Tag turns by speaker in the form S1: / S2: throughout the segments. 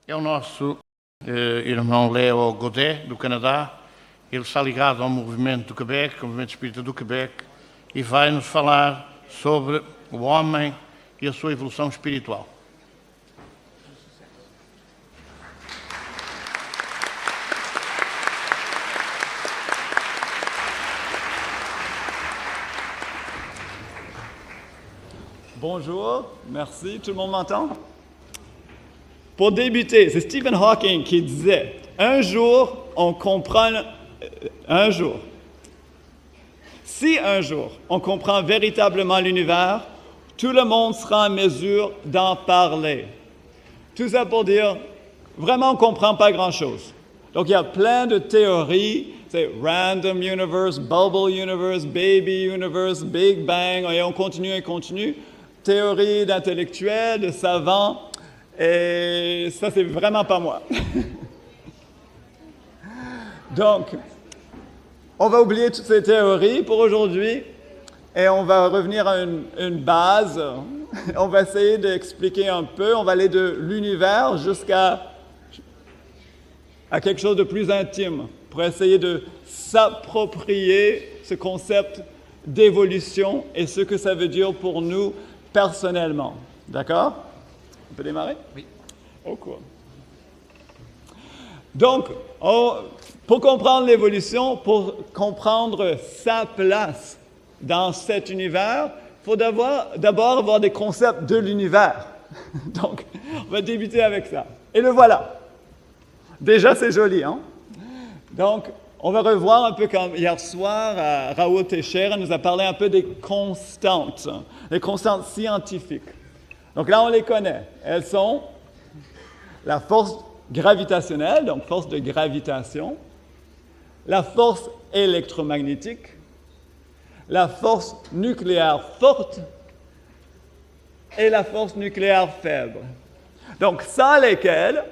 S1: É o nosso irmão Léo Godet, do Canadá. Ele está ligado ao movimento do Quebec, ao movimento espírita do Quebec, e vai nos falar sobre o homem e a sua evolução espiritual.
S2: Bonjour, merci, tout le monde m'entend? Pour débuter, c'est Stephen Hawking qui disait « Un jour, on comprend... un jour. Si un jour, on comprend véritablement l'univers, tout le monde sera en mesure d'en parler. » Tout ça pour dire, vraiment, on ne comprend pas grand-chose. Donc, il y a plein de théories, c'est Random Universe, Bubble Universe, Baby Universe, Big Bang, et on continue et continue. Théories d'intellectuels, de savants, et ça, c'est vraiment pas moi. Donc, on va oublier toutes ces théories pour aujourd'hui et on va revenir à une base. On va essayer d'expliquer un peu, on va aller de l'univers jusqu'à quelque chose de plus intime pour essayer de s'approprier ce concept d'évolution et ce que ça veut dire pour nous personnellement. D'accord? On peut démarrer?
S3: Oui.
S2: Oh, cool. Donc, pour comprendre l'évolution, pour comprendre sa place dans cet univers, il faut d'abord avoir des concepts de l'univers. Donc, on va débuter avec ça. Et le voilà. Déjà, c'est joli, hein? Donc, on va revoir un peu comme hier soir, Raoul Teixeira nous a parlé un peu des constantes, les constantes scientifiques. Donc là, on les connaît. Elles sont la force gravitationnelle, donc force de gravitation, la force électromagnétique, la force nucléaire forte et la force nucléaire faible. Donc, sans lesquelles,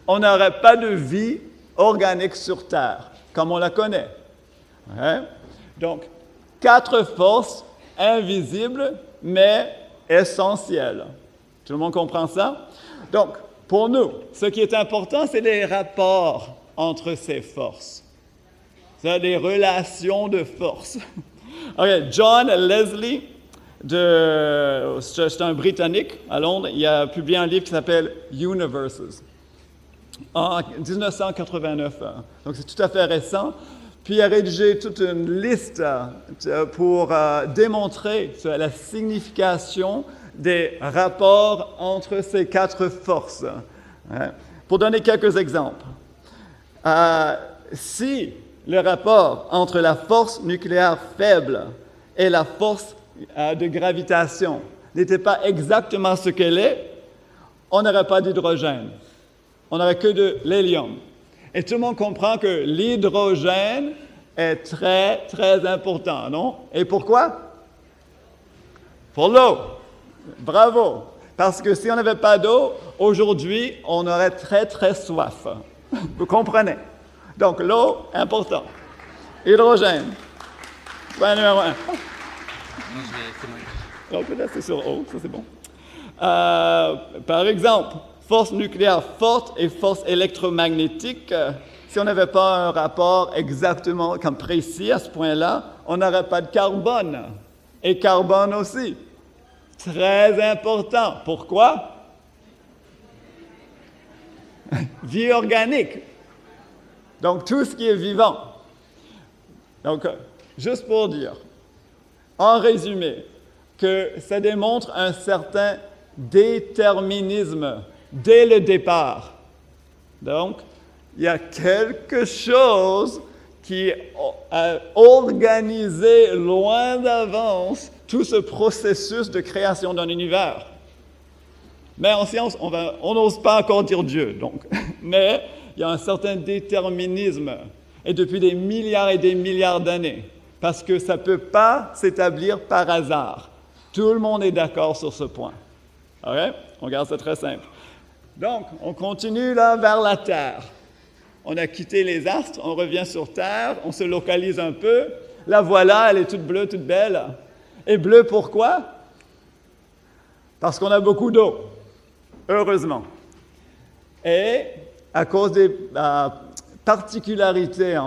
S2: on n'aurait pas de vie organique sur Terre, comme on la connaît. Okay? Donc, 4 forces invisibles, mais essentielles. Tout le monde comprend ça? Donc, pour nous, ce qui est important, c'est les rapports entre ces forces. C'est les relations de force. Okay, John Leslie, c'est un Britannique à Londres, il a publié un livre qui s'appelle Universes en 1989. Donc, c'est tout à fait récent. Puis, il a rédigé toute une liste pour démontrer la signification des rapports entre ces 4 forces. Pour donner quelques exemples, si le rapport entre la force nucléaire faible et la force de gravitation n'était pas exactement ce qu'elle est, on n'aurait pas d'hydrogène. On n'aurait que de l'hélium. Et tout le monde comprend que l'hydrogène est très, très important, non? Et pourquoi? Pour l'eau. Bravo. Parce que si on n'avait pas d'eau, aujourd'hui, on aurait très, très soif. Vous comprenez? Donc, l'eau, important. Hydrogène. Point numéro 1. Donc, là, c'est sur eau, ça c'est bon. Par exemple, force nucléaire forte et force électromagnétique. Si on n'avait pas un rapport exactement comme précis à ce point-là, on n'aurait pas de carbone. Et carbone aussi. Très important. Pourquoi? Vie organique. Donc, tout ce qui est vivant. Donc, juste pour dire, en résumé, que ça démontre un certain déterminisme dès le départ. Donc, il y a quelque chose qui a organisé loin d'avance tout ce processus de création d'un univers. Mais en science, on n'ose pas encore dire Dieu, donc. Mais il y a un certain déterminisme, et depuis des milliards et des milliards d'années, parce que ça ne peut pas s'établir par hasard. Tout le monde est d'accord sur ce point. OK? On regarde ça très simple. Donc, on continue là vers la Terre. On a quitté les astres, on revient sur Terre, on se localise un peu. La voilà, elle est toute bleue, toute belle. Et bleue pourquoi? Parce qu'on a beaucoup d'eau, heureusement. Et à cause des particularités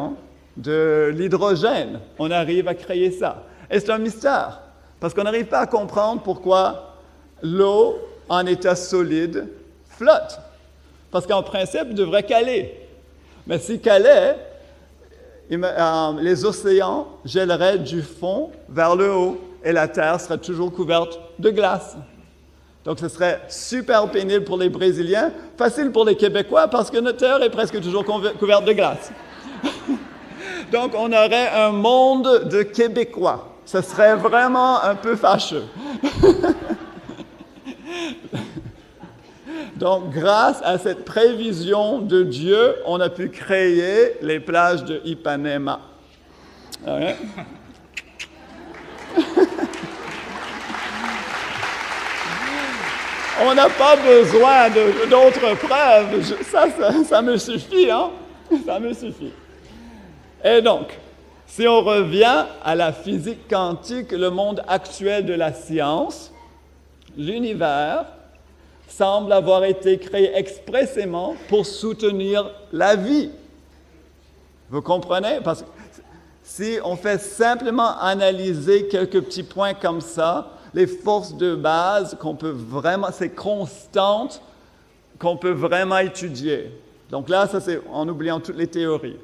S2: de l'hydrogène, on arrive à créer ça. Et c'est un mystère, parce qu'on n'arrive pas à comprendre pourquoi l'eau en état solide flotte. Parce qu'en principe, il devrait caler. Mais s'il calait, les océans gèleraient du fond vers le haut et la Terre serait toujours couverte de glace. Donc, ce serait super pénible pour les Brésiliens, facile pour les Québécois parce que notre Terre est presque toujours couverte de glace. Donc, on aurait un monde de Québécois. Ce serait vraiment un peu fâcheux. Donc, grâce à cette prévision de Dieu, on a pu créer les plages de Ipanema. Okay. On n'a pas besoin d'autres preuves. Ça me suffit, hein? Ça me suffit. Et donc, si on revient à la physique quantique, le monde actuel de la science, l'univers semble avoir été créé expressément pour soutenir la vie. Vous comprenez? Parce que si on fait simplement analyser quelques petits points comme ça, les forces de base ces constantes qu'on peut vraiment étudier. Donc là, ça c'est en oubliant toutes les théories.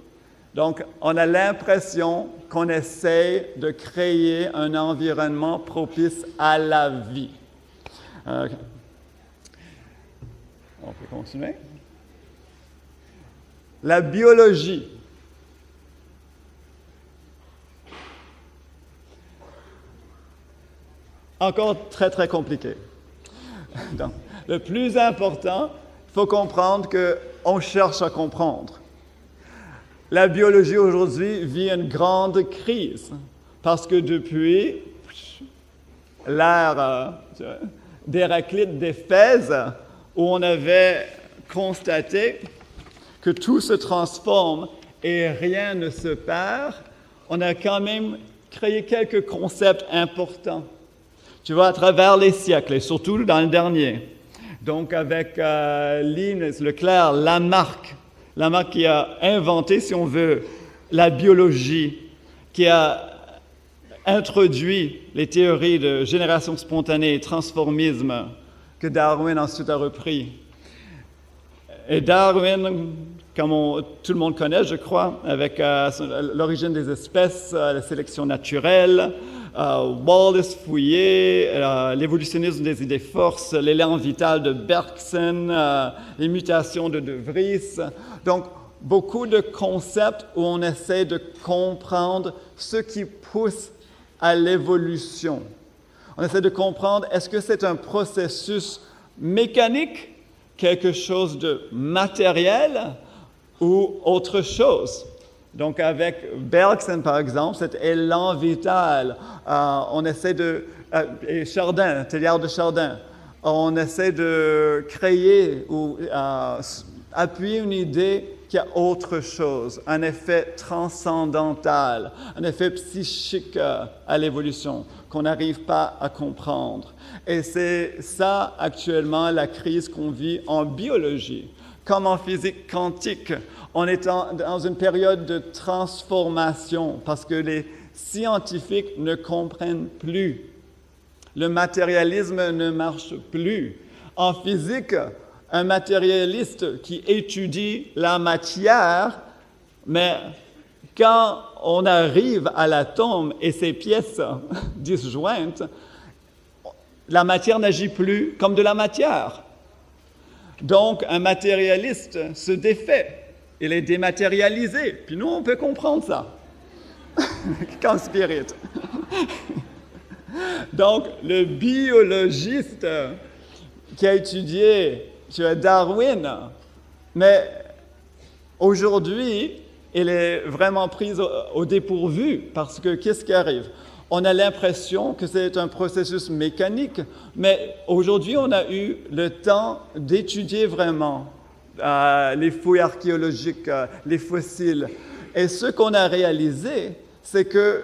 S2: Donc, on a l'impression qu'on essaie de créer un environnement propice à la vie. Okay. On peut continuer. La biologie. Encore très, très compliqué. Donc, le plus important, il faut comprendre qu'on cherche à comprendre. La biologie aujourd'hui vit une grande crise parce que depuis l'ère d'Héraclite d'Éphèse, où on avait constaté que tout se transforme et rien ne se perd, on a quand même créé quelques concepts importants. Tu vois, à travers les siècles, et surtout dans le dernier. Donc, avec Linus, Leclerc, Lamarck qui a inventé, si on veut, la biologie, qui a introduit les théories de génération spontanée et transformisme que Darwin ensuite a repris. Et Darwin, comme tout le monde connaît, je crois, avec l'origine des espèces, la sélection naturelle, Wallace Fouillé, l'évolutionnisme des idées forces, l'élan vital de Bergson, les mutations de De Vries. Donc, beaucoup de concepts où on essaie de comprendre ce qui pousse à l'évolution. On essaie de comprendre, est-ce que c'est un processus mécanique, quelque chose de matériel, ou autre chose. Donc, avec Bergson, par exemple, cet élan vital, on essaie et Chardin, Teilhard de Chardin, on essaie de créer ou appuyer une idée qu'il y a autre chose, un effet transcendantal, un effet psychique à l'évolution qu'on n'arrive pas à comprendre. Et c'est ça, actuellement, la crise qu'on vit en biologie. Comme en physique quantique, on est dans une période de transformation parce que les scientifiques ne comprennent plus. Le matérialisme ne marche plus. En physique, un matérialiste qui étudie la matière, mais quand on arrive à l'atome et ses pièces disjointes, la matière n'agit plus comme de la matière. Donc, un matérialiste se défait. Il est dématérialisé. Puis nous, on peut comprendre ça. Comme spirit. Donc, le biologiste qui a étudié Darwin, mais aujourd'hui, il est vraiment pris au dépourvu parce que qu'est-ce qui arrive? On a l'impression que c'est un processus mécanique, mais aujourd'hui, on a eu le temps d'étudier vraiment les fouilles archéologiques, les fossiles. Et ce qu'on a réalisé, c'est que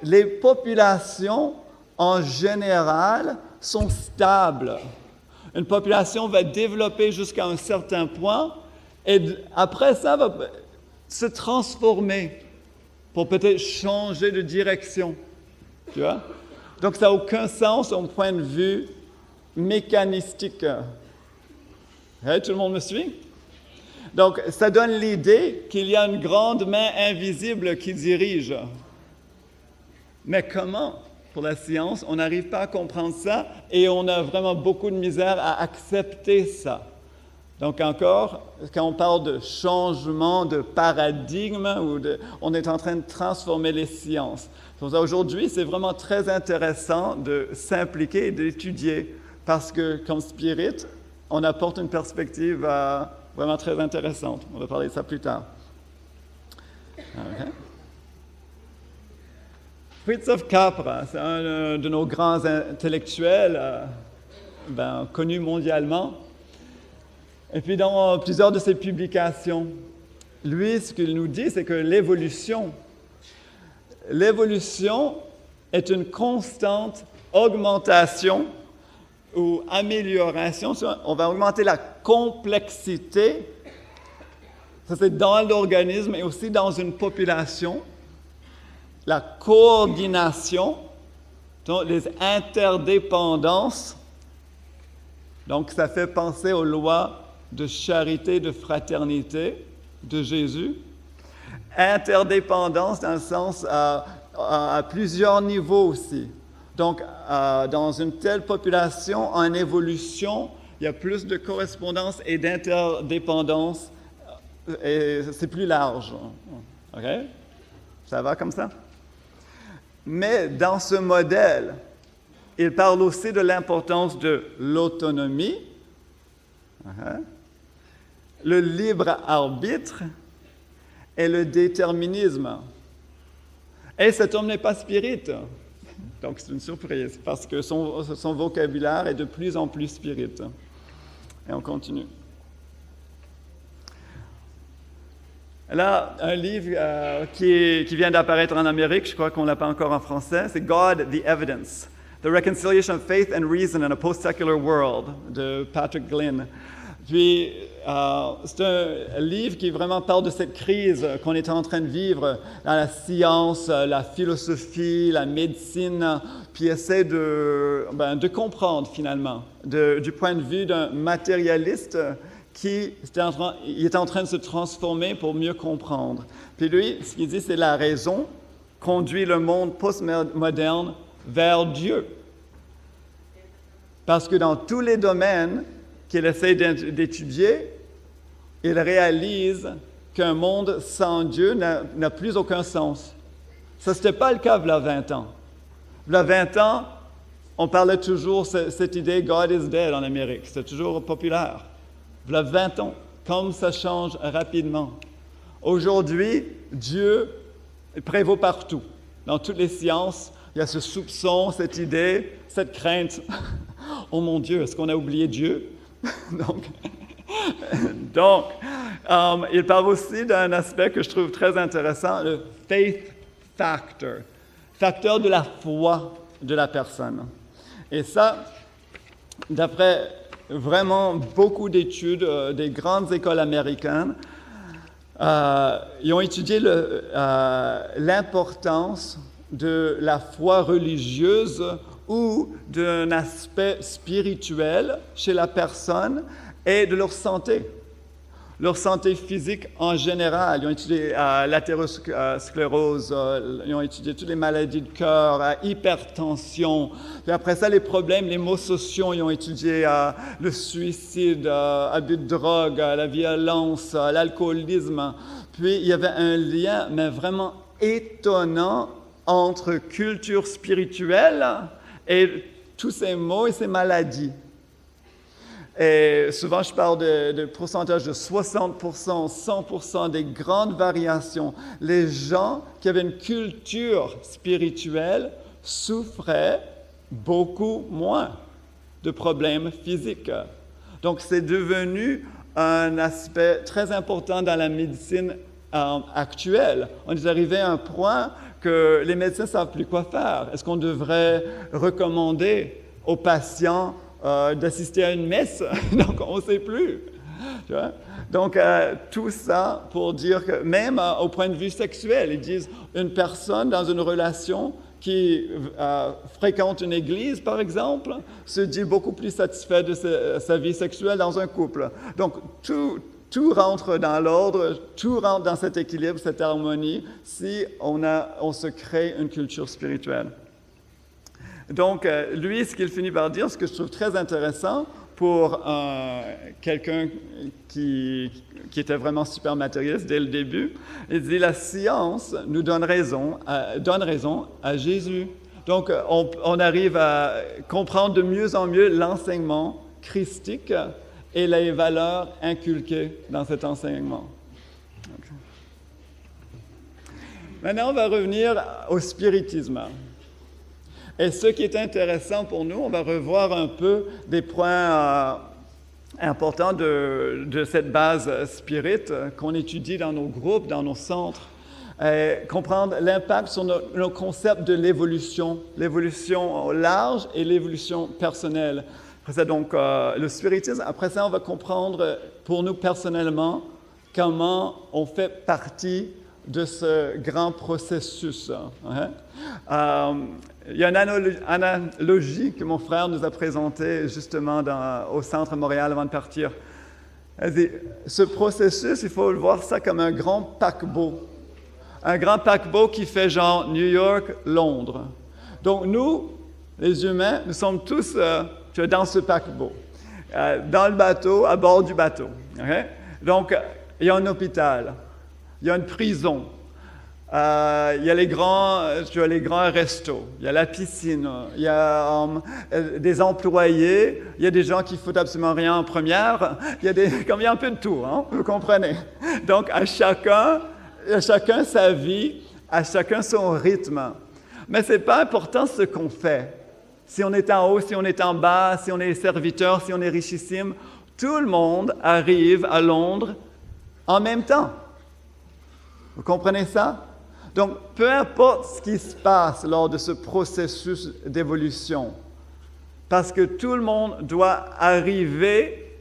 S2: les populations, en général, sont stables. Une population va développer jusqu'à un certain point et après ça va se transformer pour peut-être changer de direction. Tu vois? Donc, ça n'a aucun sens au point de vue mécanistique. Hey, tout le monde me suit? Donc, ça donne l'idée qu'il y a une grande main invisible qui dirige. Mais comment? Pour la science, on n'arrive pas à comprendre ça et on a vraiment beaucoup de misère à accepter ça. Donc encore, quand on parle de changement de paradigme, on est en train de transformer les sciences. Donc aujourd'hui, c'est vraiment très intéressant de s'impliquer et d'étudier parce que comme spirit, on apporte une perspective vraiment très intéressante. On va parler de ça plus tard. Okay. Fritjof Capra, c'est un de nos grands intellectuels connus mondialement. Et puis dans plusieurs de ses publications, lui, ce qu'il nous dit, c'est que l'évolution est une constante augmentation ou amélioration. On va augmenter la complexité, ça c'est dans l'organisme et aussi dans une population, la coordination, donc les interdépendances. Donc ça fait penser aux lois de charité, de fraternité de Jésus. Interdépendance dans le sens à plusieurs niveaux aussi. Donc, dans une telle population en évolution, il y a plus de correspondance et d'interdépendance et c'est plus large. OK? Ça va comme ça? Mais dans ce modèle, il parle aussi de l'importance de l'autonomie, le libre arbitre et le déterminisme. Et cet homme n'est pas spirit. Donc c'est une surprise parce que son vocabulaire est de plus en plus spirit. Et on continue. Là, un livre qui vient d'apparaître en Amérique, je crois qu'on ne l'a pas encore en français, c'est God, the Evidence. The Reconciliation of Faith and Reason in a Post-Secular World, de Patrick Glynn. Puis, c'est un livre qui vraiment parle de cette crise qu'on est en train de vivre dans la science, la philosophie, la médecine, puis essaie de comprendre finalement, du point de vue d'un matérialiste qui est en train de se transformer pour mieux comprendre. Puis lui, ce qu'il dit, c'est la raison conduit le monde postmoderne vers Dieu. Parce que dans tous les domaines qu'il essaie d'étudier, il réalise qu'un monde sans Dieu n'a plus aucun sens. Ça, ce n'était pas le cas il y a 20 ans. Il y a 20 ans, on parlait toujours cette idée « God is dead » en Amérique. C'était toujours populaire. Il y a 20 ans. comme ça change rapidement. Aujourd'hui, Dieu prévaut partout. Dans toutes les sciences, il y a ce soupçon, cette idée, cette crainte. Oh mon Dieu, est-ce qu'on a oublié Dieu? Donc, il parle aussi d'un aspect que je trouve très intéressant, le faith factor, facteur de la foi de la personne. Et ça, d'après vraiment beaucoup d'études des grandes écoles américaines, ils ont étudié l'importance de la foi religieuse ou d'un aspect spirituel chez la personne et de leur santé physique en général. Ils ont étudié l'athérosclérose, ils ont étudié toutes les maladies de cœur, hypertension. Puis après ça, les problèmes, les maux sociaux, ils ont étudié le suicide, abus de drogue, la violence, l'alcoolisme. Puis il y avait un lien, mais vraiment étonnant, entre culture spirituelle et tous ces maux et ces maladies. Et souvent, je parle de pourcentage de 60%, 100%, des grandes variations. Les gens qui avaient une culture spirituelle souffraient beaucoup moins de problèmes physiques. Donc, c'est devenu un aspect très important dans la médecine actuelle. On est arrivé à un point que les médecins ne savent plus quoi faire. Est-ce qu'on devrait recommander aux patients d'assister à une messe? Donc, on ne sait plus. Tu vois? Donc, tout ça pour dire que même au point de vue sexuel, ils disent une personne dans une relation qui fréquente une église, par exemple, se dit beaucoup plus satisfait de sa vie sexuelle dans un couple. Donc, tout rentre dans l'ordre, tout rentre dans cet équilibre, cette harmonie, si on se crée une culture spirituelle. Donc, lui, ce qu'il finit par dire, ce que je trouve très intéressant pour quelqu'un qui était vraiment super matérialiste dès le début, il dit « La science nous donne raison à Jésus ». Donc, on arrive à comprendre de mieux en mieux l'enseignement christique et les valeurs inculquées dans cet enseignement. Okay. Maintenant, on va revenir au spiritisme. Et ce qui est intéressant pour nous, on va revoir un peu des points importants de cette base spirit qu'on étudie dans nos groupes, dans nos centres. Comprendre l'impact sur nos concepts de l'évolution au large et l'évolution personnelle. Après ça, donc, le spiritisme, après ça, on va comprendre pour nous personnellement comment on fait partie de ce grand processus. Il y a une analogie que mon frère nous a présentée justement au centre à Montréal avant de partir. Elle dit, ce processus, il faut le voir ça comme un grand paquebot. Un grand paquebot qui fait genre New York, Londres. Donc nous, les humains, nous sommes tous dans ce paquebot, dans le bateau, à bord du bateau. Okay? Donc, il y a un hôpital, il y a une prison, il y a les grands restos, il y a la piscine, il y a des employés, il y a des gens qui ne foutent absolument rien en première, il y a un peu de tout, hein, vous comprenez. Donc, à chacun sa vie, à chacun son rythme. Mais ce n'est pas important ce qu'on fait. Si on est en haut, si on est en bas, si on est serviteur, si on est richissime, tout le monde arrive à Londres en même temps. Vous comprenez ça? Donc, peu importe ce qui se passe lors de ce processus d'évolution, parce que tout le monde doit arriver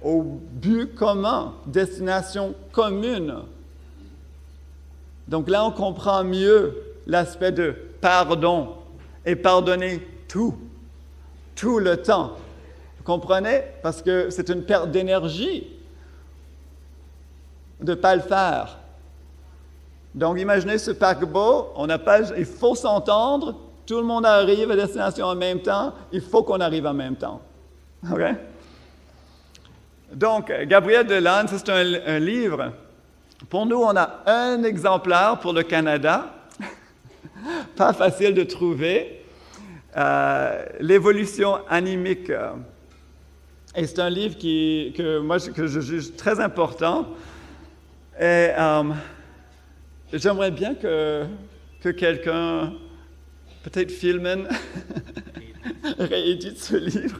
S2: au but commun, destination commune. Donc là, on comprend mieux l'aspect de pardon et pardonner tout le temps. Vous comprenez? Parce que c'est une perte d'énergie de ne pas le faire. Donc, imaginez ce paquebot, il faut s'entendre, tout le monde arrive à destination en même temps, il faut qu'on arrive en même temps. OK? Donc, Gabriel Delanne, c'est un livre. Pour nous, on a un exemplaire pour le Canada, pas facile de trouver. L'évolution animique. Et c'est un livre que je juge très important. Et j'aimerais bien que quelqu'un, peut-être Philman, réédite ce livre.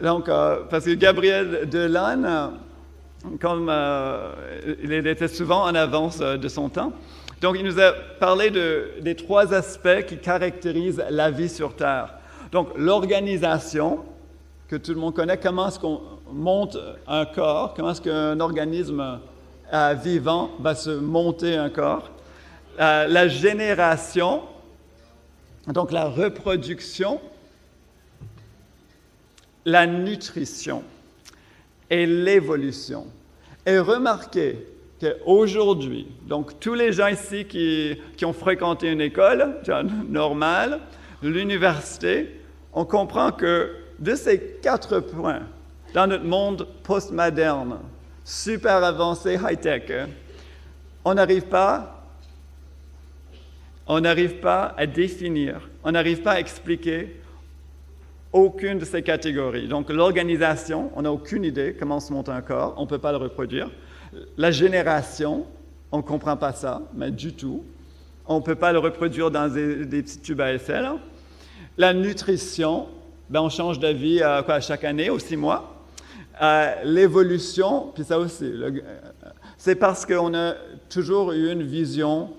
S2: Donc, parce que Gabriel Delanne, comme il était souvent en avance de son temps, donc il nous a parlé des 3 aspects qui caractérisent la vie sur Terre. Donc, l'organisation, que tout le monde connaît, comment est-ce qu'on monte un corps, comment est-ce qu'un organisme vivant va se monter un corps. La génération, donc la reproduction, la nutrition et l'évolution. Et remarquez qu'aujourd'hui, donc tous les gens ici qui ont fréquenté une école normale, l'université, on comprend que de ces 4 points, dans notre monde postmoderne, super avancé, high-tech, on n'arrive pas à définir, on n'arrive pas à expliquer aucune de ces catégories. Donc l'organisation, on n'a aucune idée comment se monte un corps, on ne peut pas le reproduire. La génération, on ne comprend pas ça, mais du tout. On ne peut pas le reproduire dans des petits tubes à essai. Là. La nutrition, on change d'avis à chaque année, aux 6 mois. L'évolution, puis ça aussi, c'est parce qu'on a toujours eu une vision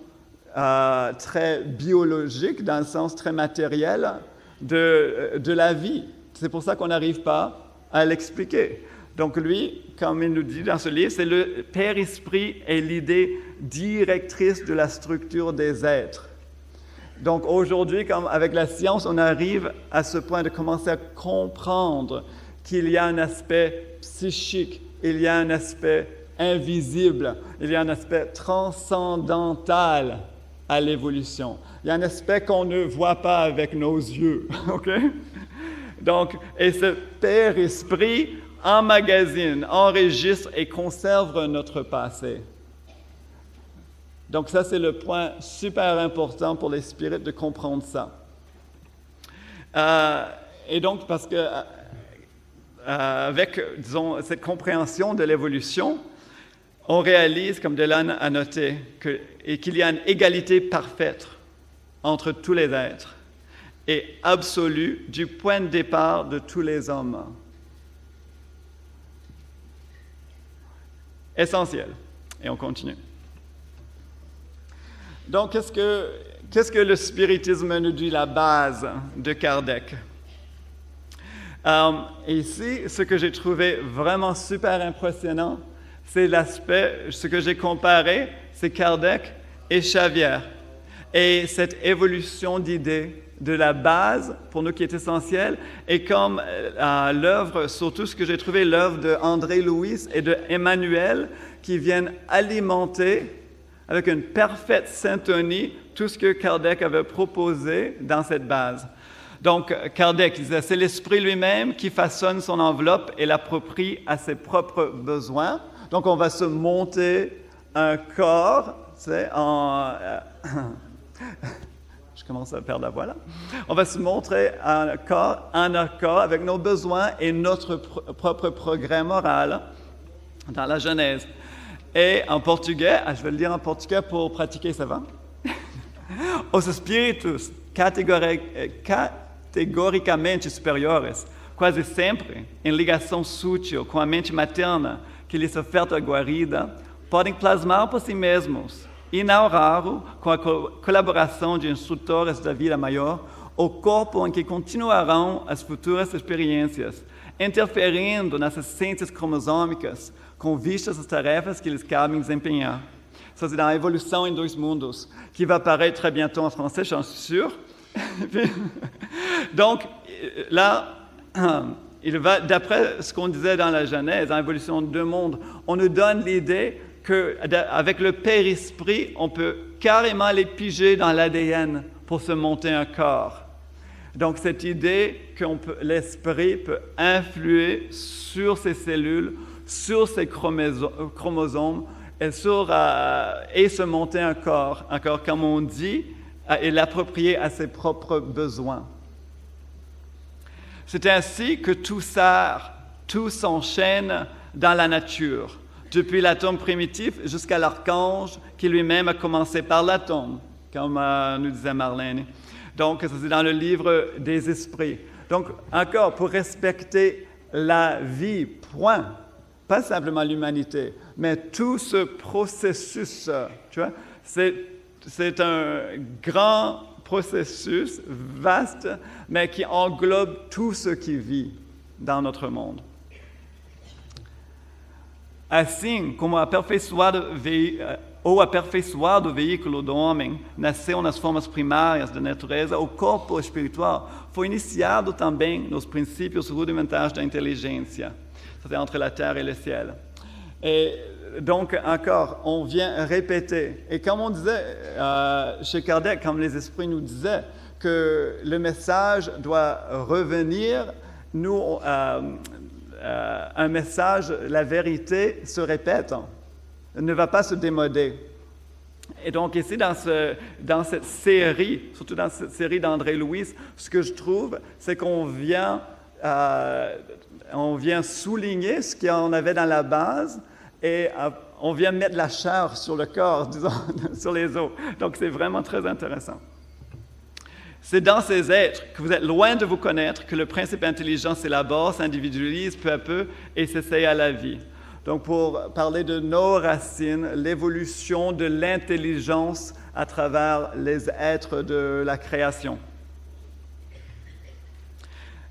S2: très biologique, dans le sens très matériel, de la vie. C'est pour ça qu'on n'arrive pas à l'expliquer. Donc lui, comme il nous dit dans ce livre, c'est le Père-Esprit est l'idée directrice de la structure des êtres. Donc aujourd'hui, comme avec la science, on arrive à ce point de commencer à comprendre qu'il y a un aspect psychique, il y a un aspect invisible, il y a un aspect transcendantal à l'évolution. Il y a un aspect qu'on ne voit pas avec nos yeux, OK? Donc, et ce Père-Esprit emmagasine, enregistre et conserve notre passé. Donc ça, c'est le point super important pour les spirites de comprendre ça. Et donc, parce que avec, disons, cette compréhension de l'évolution, on réalise, comme Delanne a noté, qu'il y a une égalité parfaite entre tous les êtres et absolue du point de départ de tous les hommes. Essentiel. Et on continue. Donc, qu'est-ce que le spiritisme nous dit, la base de Kardec? Ici, ce que j'ai trouvé vraiment super impressionnant, c'est l'aspect, ce que j'ai comparé, c'est Kardec et Xavier. Et cette évolution d'idées de la base, pour nous qui est essentielle, et comme l'œuvre, surtout ce que j'ai trouvé, l'œuvre de André Louis et de Emmanuel, qui viennent alimenter avec une parfaite syntonie tout ce que Kardec avait proposé dans cette base. Donc, Kardec disait, c'est l'esprit lui-même qui façonne son enveloppe et l'approprie à ses propres besoins. Donc, on va se monter un corps, je commence à perdre la voix là. On va se montrer un corps avec nos besoins et notre propre progrès moral dans la Genèse. Et en portugais, je vais le dire en portugais pour pratiquer, ça va? Os espíritos categoricamente superiores, quase sempre em ligação sutil com a mente materna que lhes oferta a guarida, podem plasmar por si mesmos, e não raro, com a colaboração de instrutores da vida maior, o corpo em que continuarão as futuras experiências, interferindo nas essências cromossômicas, com vistas às tarefas que lhes cabem desempenhar. Ça, c'est dans Évolution en 2 mundos, qui va apparaître très bientôt en français, j'en suis sûr. Donc, là, il va, d'après ce qu'on disait dans la Genèse, en Évolution en 2 mondes, on nous donne l'idée qu'avec le Père-Esprit, on peut carrément les piger dans l'ADN pour se monter un corps. Donc, cette idée que l'esprit peut influer sur ces cellules, sur ces chromosomes, et se monter un corps, comme on dit, et l'approprier à ses propres besoins. C'est ainsi que tout tout s'enchaîne dans la nature, depuis l'atome primitif jusqu'à l'archange qui lui-même a commencé par l'atome, comme nous disait Marlène. Donc, ça c'est dans le livre des esprits. Donc, encore, pour respecter la vie, point, pas simplement l'humanité, mais tout ce processus, tu vois, c'est un grand processus vaste, mais qui englobe tout ce qui vit dans notre monde. Assim como o aperfeiçoado veículo do homem nasceu nas formas primárias da natureza, o corpo espiritual foi iniciado também nos princípios rudimentaires da inteligência, c'est entre la terre et le ciel. Et donc, encore, on vient répéter. Et comme on disait chez Kardec, comme les esprits nous disaient, que le message doit revenir, nous, un message, la vérité se répète, ne va pas se démoder. Et donc ici, dans cette série, surtout dans cette série d'André Louis, ce que je trouve, c'est qu'on vient souligner ce qu'on avait dans la base et on vient mettre la chair sur le corps, disons, sur les os. Donc c'est vraiment très intéressant. C'est dans ces êtres que vous êtes loin de vous connaître que le principe intelligent s'élabore, s'individualise peu à peu et s'essaye à la vie. Donc pour parler de nos racines, l'évolution de l'intelligence à travers les êtres de la création.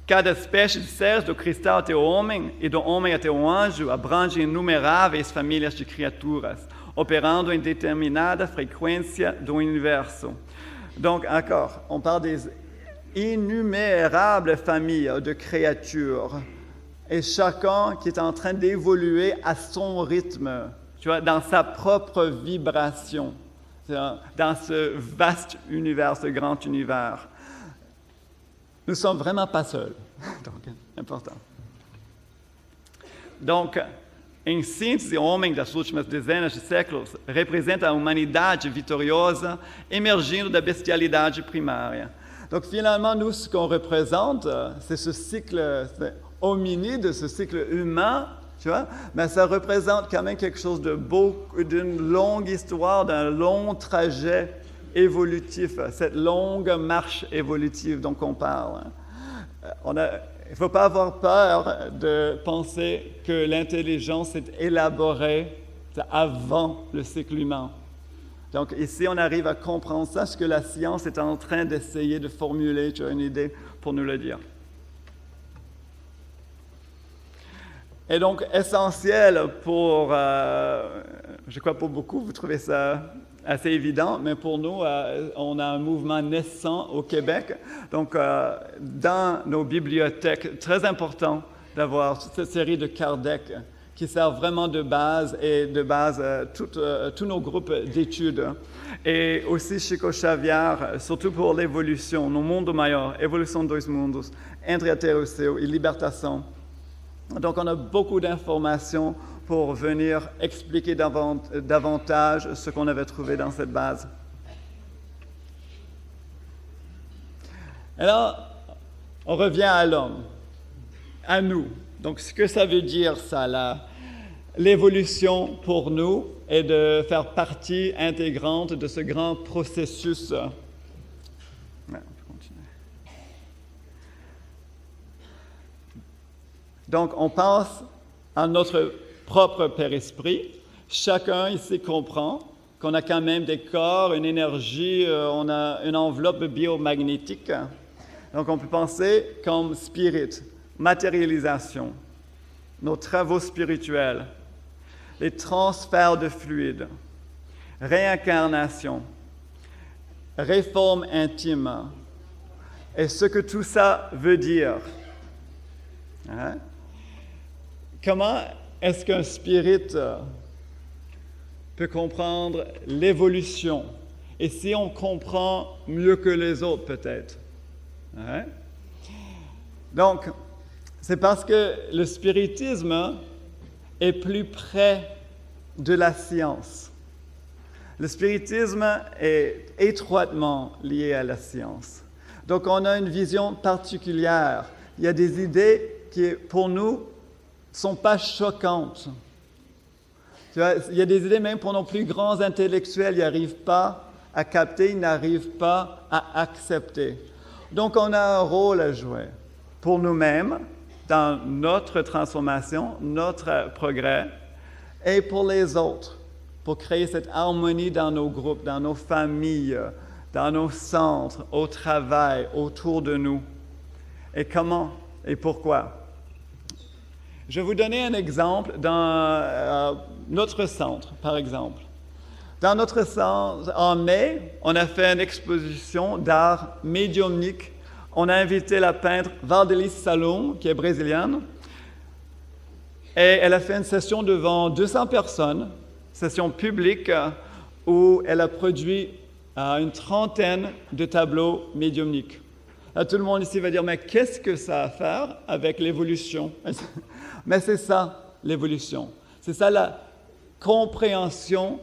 S2: Cada espécie de seres do cristal até o homem e do homem até o anjo abrange inumeráveis famílias de criaturas, operando em determinada frequência do universo. Donc, encore, on parle des innumérables familles de créatures et chacun qui est en train d'évoluer à son rythme, tu vois, dans sa propre vibration, dans ce vaste univers, ce grand univers. Nous ne sommes vraiment pas seuls, donc, important. Donc, em síntese, o homem das últimas dezenas de séculos representa a humanidade vitoriosa emergindo da bestialidade primária. Donc finalement, nous, ce qu'on représente, c'est ce cycle hominide, ce cycle humain, tu vois, mais ça représente quand même quelque chose de beau, d'une longue histoire, d'un long trajet évolutif, cette longue marche évolutive dont on parle. Il ne faut pas avoir peur de penser que l'intelligence est élaborée avant le cycle humain. Donc ici, on arrive à comprendre ça, ce que la science est en train d'essayer de formuler. Tu as une idée pour nous le dire. Et donc, essentiel pour, je crois pour beaucoup, vous trouvez ça assez évident, mais pour nous, on a un mouvement naissant au Québec. Donc, dans nos bibliothèques, très important d'avoir toute cette série de Kardec qui sert vraiment de base et de base tous nos groupes d'études. Et aussi Chico Xavier, surtout pour l'évolution, no mundo maior, Evolução dos Mundos, Entre a Terra e o Céu et Libertação. Donc, on a beaucoup d'informations pour venir expliquer davantage ce qu'on avait trouvé dans cette base. Alors, on revient à l'homme, à nous. Donc, ce que ça veut dire, ça, là, l'évolution pour nous est de faire partie intégrante de ce grand processus. Ouais, on peut continuer. Donc, on pense à notre propre Père-Esprit. Chacun ici comprend qu'on a quand même des corps, une énergie, on a une enveloppe biomagnétique. Donc, on peut penser comme spirit, matérialisation, nos travaux spirituels, les transferts de fluides, réincarnation, réforme intime, et ce que tout ça veut dire. Hein? Comment est-ce qu'un spirit peut comprendre l'évolution? Et si on comprend mieux que les autres, peut-être? Hein? Donc, c'est parce que le spiritisme est plus près de la science. Le spiritisme est étroitement lié à la science. Donc, on a une vision particulière. Il y a des idées qui, pour nous, sont pas choquantes. Tu vois, il y a des idées, même pour nos plus grands intellectuels, ils n'arrivent pas à capter, ils n'arrivent pas à accepter. Donc, on a un rôle à jouer pour nous-mêmes, dans notre transformation, notre progrès, et pour les autres, pour créer cette harmonie dans nos groupes, dans nos familles, dans nos centres, au travail, autour de nous. Et comment et pourquoi? Je vais vous donner un exemple dans notre centre, par exemple. Dans notre centre, en mai, on a fait une exposition d'art médiumnique. On a invité la peintre Valdelice Salum, qui est brésilienne, et elle a fait une session devant 200 personnes, session publique, où elle a produit une trentaine de tableaux médiumniques. Là, tout le monde ici va dire, mais qu'est-ce que ça a à faire avec l'évolution? Mais c'est ça, l'évolution. C'est ça la compréhension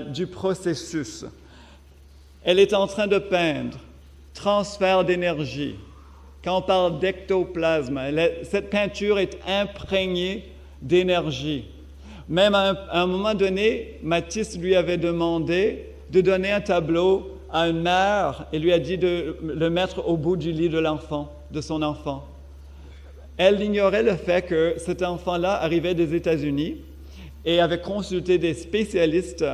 S2: du processus. Elle est en train de peindre, transfert d'énergie. Quand on parle d'ectoplasme, cette peinture est imprégnée d'énergie. Même à un moment donné, Matisse lui avait demandé de donner un tableau à une mère et lui a dit de le mettre au bout du lit de l'enfant, de son enfant. Elle ignorait le fait que cet enfant-là arrivait des États-Unis et avait consulté des spécialistes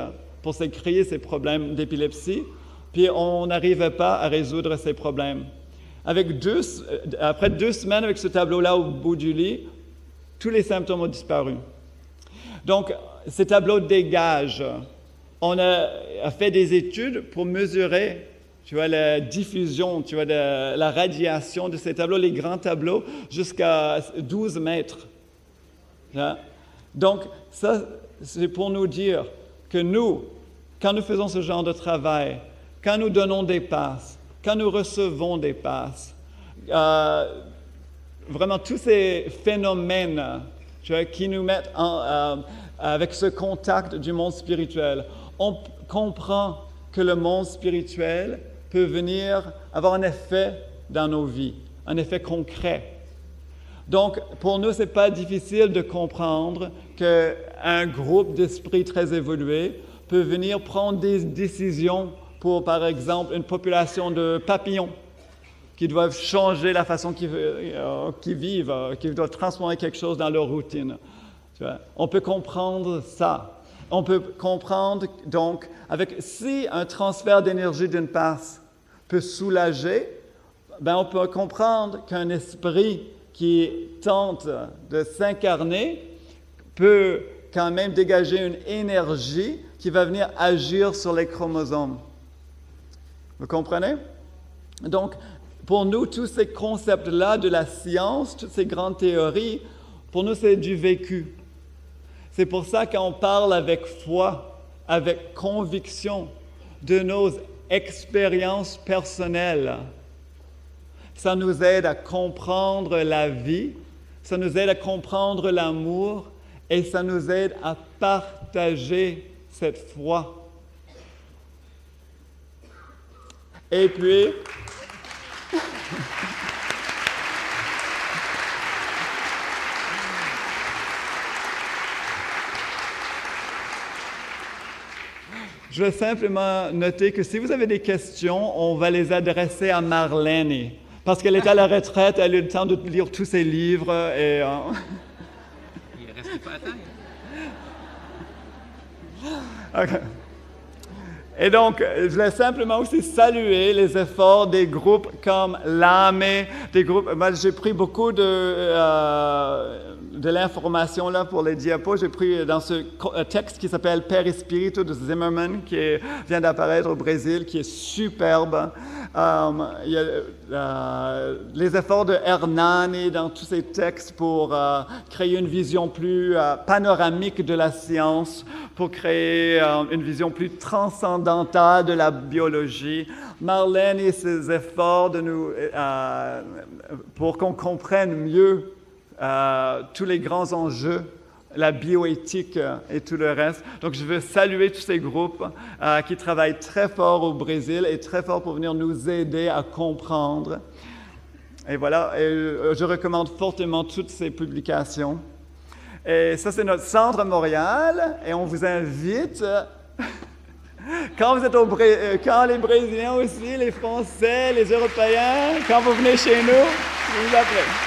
S2: pour créer ses problèmes d'épilepsie, puis on n'arrivait pas à résoudre ces problèmes. Après 2 semaines avec ce tableau-là au bout du lit, tous les symptômes ont disparu. Donc, ces tableaux dégagent. On a fait des études pour mesurer, tu vois, la diffusion, tu vois, de la radiation de ces tableaux, les grands tableaux, jusqu'à 12 mètres. Donc, ça, c'est pour nous dire que nous, quand nous faisons ce genre de travail, quand nous donnons des passes, quand nous recevons des passes, vraiment tous ces phénomènes, tu vois, qui nous mettent avec ce contact du monde spirituel, on comprend que le monde spirituel peut venir avoir un effet dans nos vies, un effet concret. Donc, pour nous, ce n'est pas difficile de comprendre qu'un groupe d'esprits très évolués peut venir prendre des décisions pour, par exemple, une population de papillons qui doivent changer la façon qu'ils vivent, qui doivent transformer quelque chose dans leur routine. Tu vois? On peut comprendre ça. On peut comprendre, donc, si un transfert d'énergie d'une passe peut soulager, ben on peut comprendre qu'un esprit qui tente de s'incarner peut quand même dégager une énergie qui va venir agir sur les chromosomes. Vous comprenez? Donc, pour nous, tous ces concepts-là de la science, toutes ces grandes théories, pour nous, c'est du vécu. C'est pour ça qu'on parle avec foi, avec conviction de nos expériences personnelles. Ça nous aide à comprendre la vie, ça nous aide à comprendre l'amour et ça nous aide à partager cette foi. Et puis, je vais simplement noter que si vous avez des questions, on va les adresser à Marlène. Parce qu'elle est à la retraite, elle a eu le temps de lire tous ses livres et...
S3: Il est resté pas à taille.
S2: Okay. Et donc, je voulais simplement aussi saluer les efforts des groupes comme l'AME, des groupes... Moi, j'ai pris beaucoup de l'information là pour les diapos. J'ai pris dans ce texte qui s'appelle Père Espiritu de Zimmerman, qui vient d'apparaître au Brésil, qui est superbe. Il y a les efforts de Hernani dans tous ces textes pour créer une vision plus panoramique de la science, pour créer une vision plus transcendantale de la biologie. Marlène et ses efforts pour qu'on comprenne mieux tous les grands enjeux, la bioéthique et tout le reste. Donc, je veux saluer tous ces groupes qui travaillent très fort au Brésil et très fort pour venir nous aider à comprendre. Et voilà, je recommande fortement toutes ces publications. Et ça, c'est notre centre à Montréal. Et on vous invite, quand les Brésiliens aussi, les Français, les Européens, quand vous venez chez nous, vous nous appelez.